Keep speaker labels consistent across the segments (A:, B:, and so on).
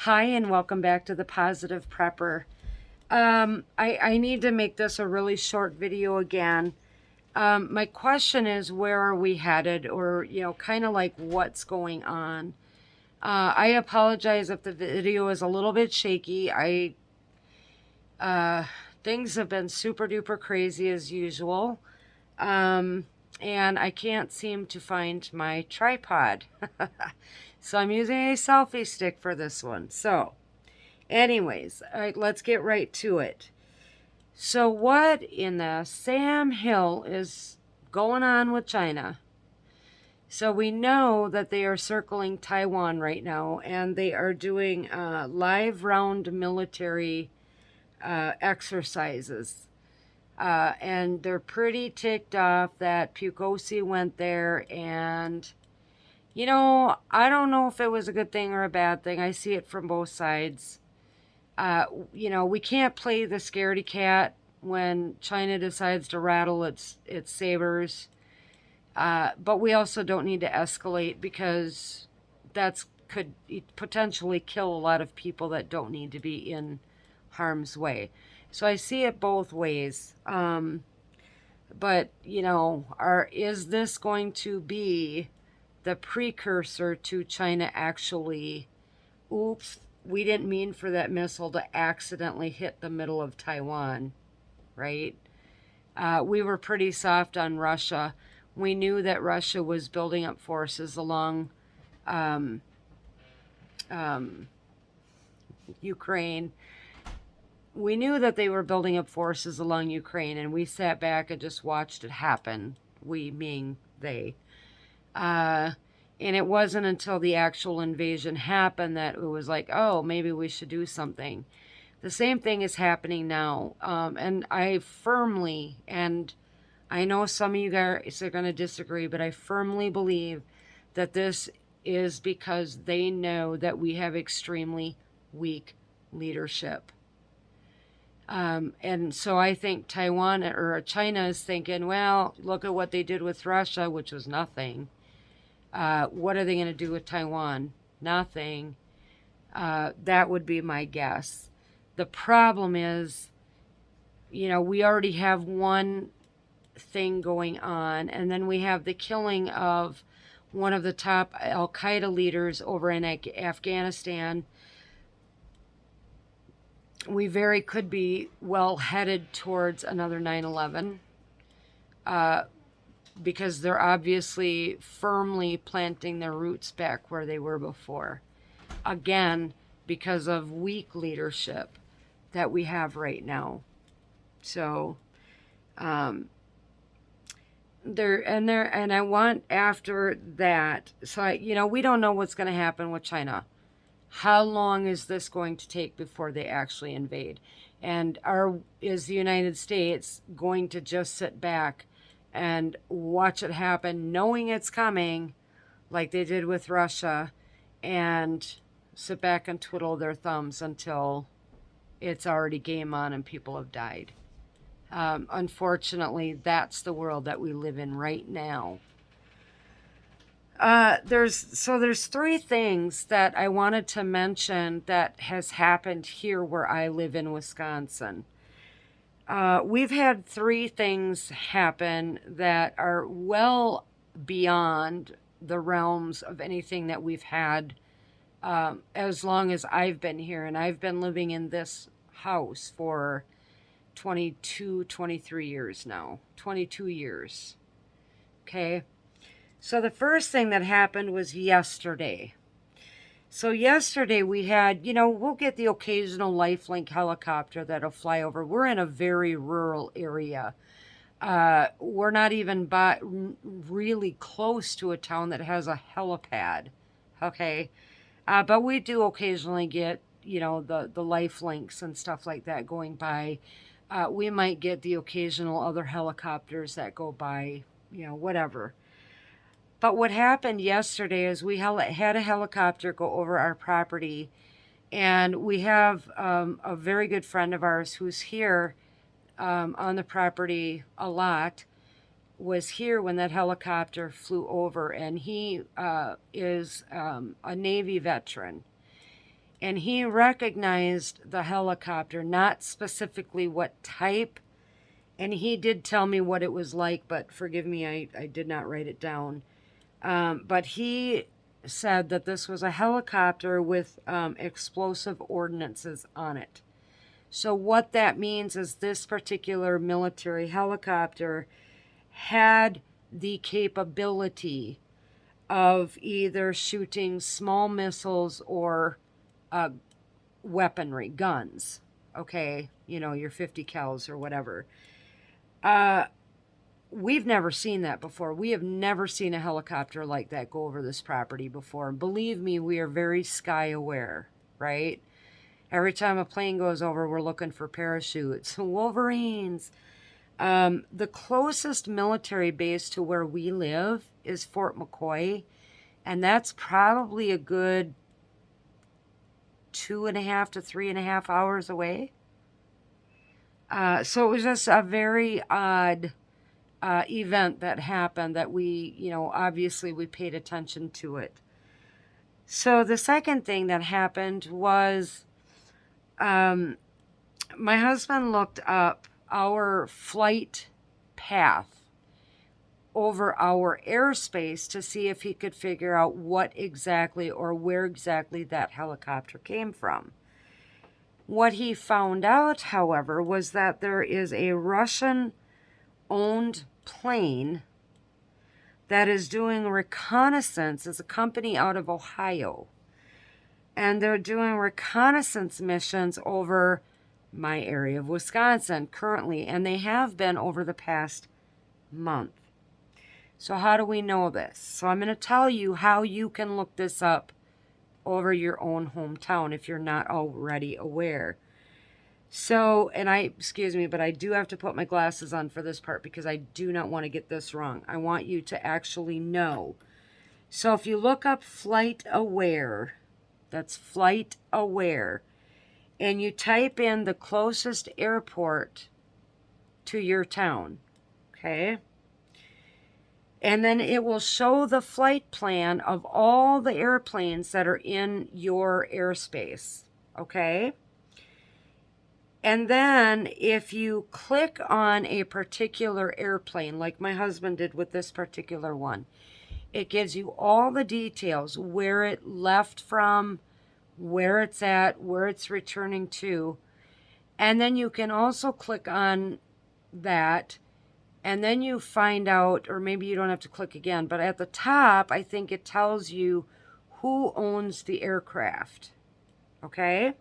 A: Hi, and welcome back to the Positive Prepper. I need to make this a really short video again. My question is, where are we headed, or, kind of like what's going on? I apologize if the video is a little bit shaky. Uh, Things have been super duper crazy as usual. And I can't seem to find my tripod. So I'm using a selfie stick for this one. So, anyways, all right, let's get right to it. So, what in the Sam Hill is going on with China? So, we know that they are circling Taiwan right now and they are doing live round military exercises. And they're pretty ticked off that Pukosi went there. And, I don't know if it was a good thing or a bad thing. I see it from both sides. We can't play the scaredy cat when China decides to rattle its sabers. But we also don't need to escalate because that's could potentially kill a lot of people that don't need to be in harm's way. So I see it both ways. But is this going to be the precursor to China actually? Oops, we didn't mean for that missile to accidentally hit the middle of Taiwan, right? We were pretty soft on Russia. We knew that Russia was building up forces along um, um, Ukraine. We knew that they were building up forces along Ukraine, and we sat back and just watched it happen. We, meaning they. Uh, and it wasn't until the actual invasion happened that it was like, oh, maybe we should do something. The same thing is happening now. And I firmly, and I know some of you guys are going to disagree, but I firmly believe that this is because they know that we have extremely weak leadership. And so I think Taiwan or China is thinking, well, look at what they did with Russia, which was nothing. What are they going to do with Taiwan? Nothing. That would be my guess. The problem is, we already have one thing going on, and then we have the killing of one of the top Al Qaeda leaders over in Afghanistan. We very could be well headed towards another 9/11 because they're obviously firmly planting their roots back where they were before. Again, because of weak leadership that we have right now. So, um, and I want after that. So we don't know what's going to happen with China. How long is this going to take before they actually invade? And is the United States going to just sit back and watch it happen, knowing it's coming, like they did with Russia, and sit back and twiddle their thumbs until it's already game on and people have died? Unfortunately, that's the world that we live in right now. There's three things that I wanted to mention that has happened here where I live in Wisconsin. We've had three things happen that are well beyond the realms of anything that we've had as long as I've been here. And I've been living in this house for 22, 23 years now. 22 years. Okay. So the first thing that happened was yesterday. So yesterday we had, we'll get the occasional Lifelink helicopter that'll fly over. We're in a very rural area. We're not even really close to a town that has a helipad. Okay. But we do occasionally get, the Lifelinks and stuff like that going by. We might get the occasional other helicopters that go by, whatever. But what happened yesterday is we had a helicopter go over our property, and we have a very good friend of ours who's here on the property a lot, was here when that helicopter flew over, and he is a Navy veteran. And he recognized the helicopter, not specifically what type. And he did tell me what it was like, but forgive me, I did not write it down. But he said that this was a helicopter with explosive ordnances on it. So what that means is this particular military helicopter had the capability of either shooting small missiles or weaponry, guns. Okay, you know, your 50 cals or whatever. We've never seen that before. We have never seen a helicopter like that go over this property before. And believe me, we are very sky aware, right? Every time a plane goes over, we're looking for parachutes, Wolverines. The closest military base to where we live is Fort McCoy, and that's probably a good 2.5 to 3.5 hours away. So it was just a very odd event that happened that we, you know, obviously we paid attention to it. So the second thing that happened was my husband looked up our flight path over our airspace to see if he could figure out what exactly or where exactly that helicopter came from. What he found out, however, was that there is a Russian-owned plane that is doing reconnaissance. It's a company out of Ohio. And they're doing reconnaissance missions over my area of Wisconsin currently. And they have been over the past month. So how do we know this? So I'm going to tell you how you can look this up over your own hometown if you're not already aware. So, and excuse me, but I do have to put my glasses on for this part because I do not want to get this wrong. I want you to actually know. So if you look up Flight Aware, that's Flight Aware, and you type in the closest airport to your town, okay? And then it will show the flight plan of all the airplanes that are in your airspace, okay? And then if you click on a particular airplane, like my husband did with this particular one, it gives you all the details, where it left from, where it's at, where it's returning to. And then you can also click on that, and then you find out, or maybe you don't have to click again, but at the top, I think it tells you who owns the aircraft, okay?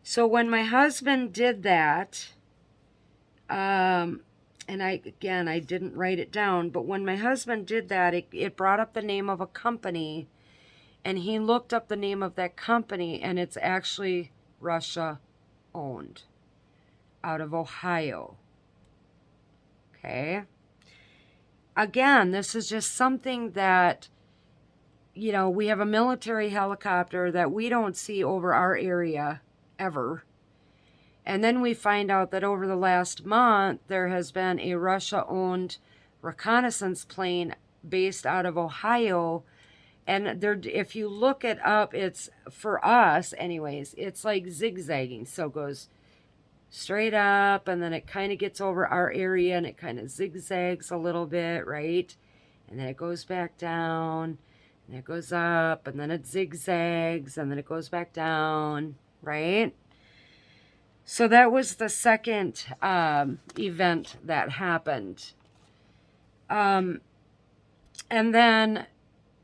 A: So when my husband did that, and I didn't write it down, but when my husband did that, it brought up the name of a company, and he looked up the name of that company, and it's actually Russia-owned, out of Ohio. Okay? Again, this is just something that, you know, we have a military helicopter that we don't see over our area ever. And then we find out that over the last month, there has been a Russia-owned reconnaissance plane based out of Ohio. And there, if you look it up, it's, for us anyways, it's like zigzagging. So it goes straight up, and then it kind of gets over our area, and it kind of zigzags a little bit, right? And then it goes back down, and it goes up, and then it zigzags, and then it goes back down, right? So that was the second event that happened. And then,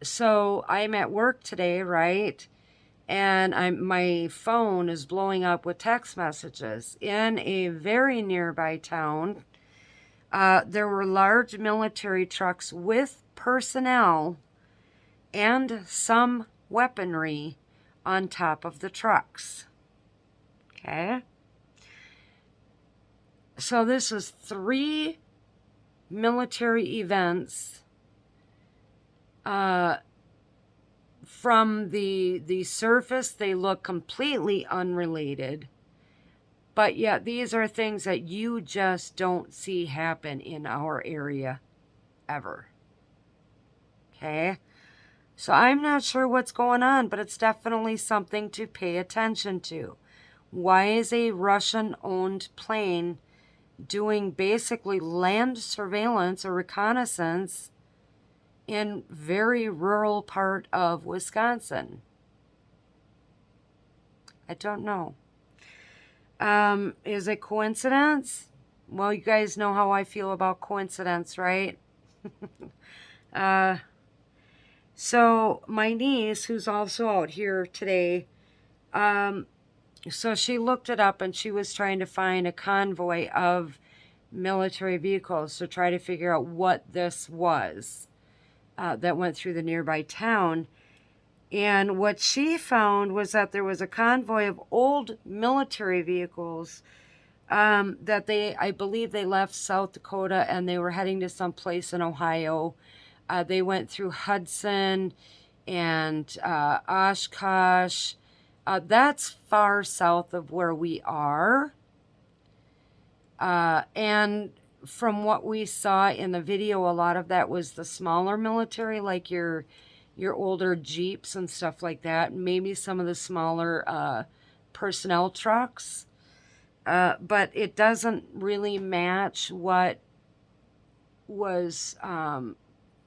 A: so I'm at work today, right? And my phone is blowing up with text messages. In a very nearby town, there were large military trucks with personnel and some weaponry on top of the trucks. Okay? So this is 3 military events from the surface. They look completely unrelated, but yet these are things that you just don't see happen in our area ever. Okay? So I'm not sure what's going on, but it's definitely something to pay attention to. Why is a Russian-owned plane doing basically land surveillance or reconnaissance in very rural part of Wisconsin? I don't know. Is it coincidence? Well, you guys know how I feel about coincidence, right? uh, so my niece, who's also out here today, so she looked it up and she was trying to find a convoy of military vehicles to try to figure out what this was that went through the nearby town. And what she found was that there was a convoy of old military vehicles that I believe they left South Dakota and they were heading to some place in Ohio. They went through Hudson and Oshkosh. That's far south of where we are. And from what we saw in the video, a lot of that was the smaller military, like your older Jeeps and stuff like that. Maybe some of the smaller personnel trucks. But it doesn't really match what was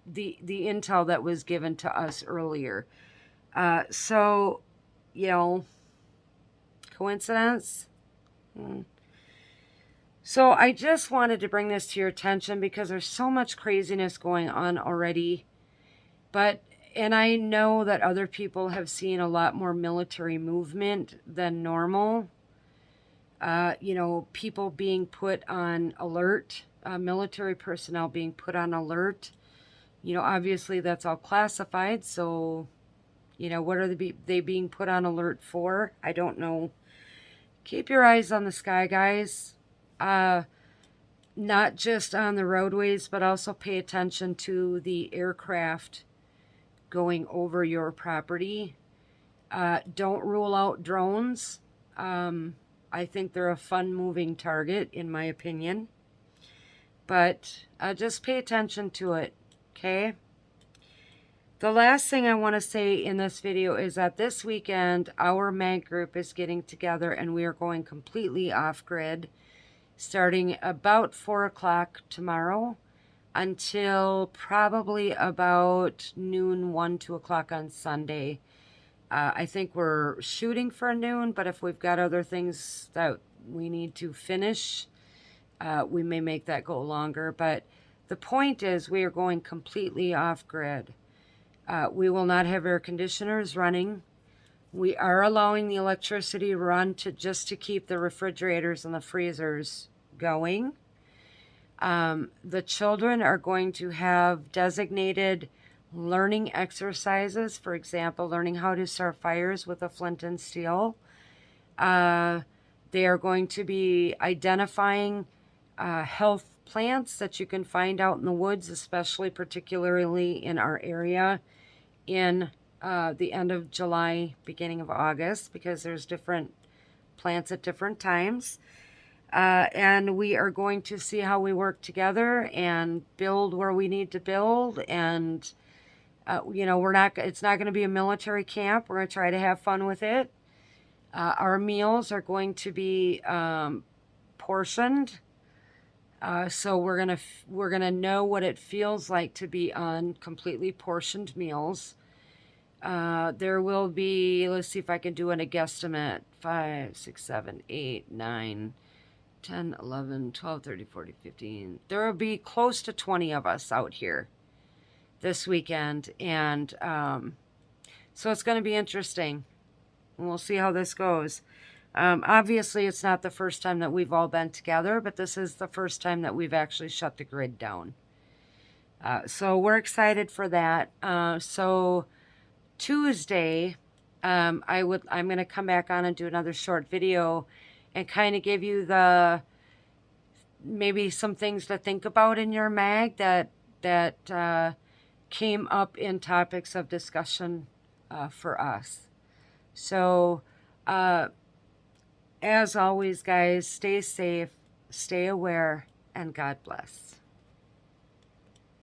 A: the intel that was given to us earlier. So, you know, coincidence? So I just wanted to bring this to your attention because there's so much craziness going on already. And I know that other people have seen a lot more military movement than normal. People being put on alert, military personnel being put on alert. Obviously that's all classified, so, what are they being put on alert for? I don't know. Keep your eyes on the sky, guys. Not just on the roadways, but also pay attention to the aircraft going over your property. Don't rule out drones. I think they're a fun moving target, in my opinion. But just pay attention to it, okay? The last thing I want to say in this video is that this weekend, our mag group is getting together and we are going completely off-grid, starting about 4 o'clock tomorrow until probably about noon, 1, 2 o'clock on Sunday. I think we're shooting for noon, but if we've got other things that we need to finish, we may make that go longer. But the point is we are going completely off-grid. We will not have air conditioners running. We are allowing the electricity to run just to keep the refrigerators and the freezers going. The children are going to have designated learning exercises, for example, learning how to start fires with a flint and steel. They are going to be identifying health plants that you can find out in the woods, especially particularly in our area in the end of July, beginning of August, because there's different plants at different times. And we are going to see how we work together and build where we need to build. And it's not going to be a military camp. We're going to try to have fun with it. Our meals are going to be portioned. So we're gonna know what it feels like to be on completely portioned meals. There will be, let's see if I can do a guesstimate, 5, 6, 7, 8, 9, 10, 11, 12, 13, 14, 15. There will be close to 20 of us out here this weekend. And so it's going to be interesting. And we'll see how this goes. Obviously, it's not the first time that we've all been together, but this is the first time that we've actually shut the grid down. So we're excited for that. So Tuesday, I'm going to come back on and do another short video and kind of give you maybe some things to think about in your mag that came up in topics of discussion for us. So, as always, guys, stay safe, stay aware, and God bless.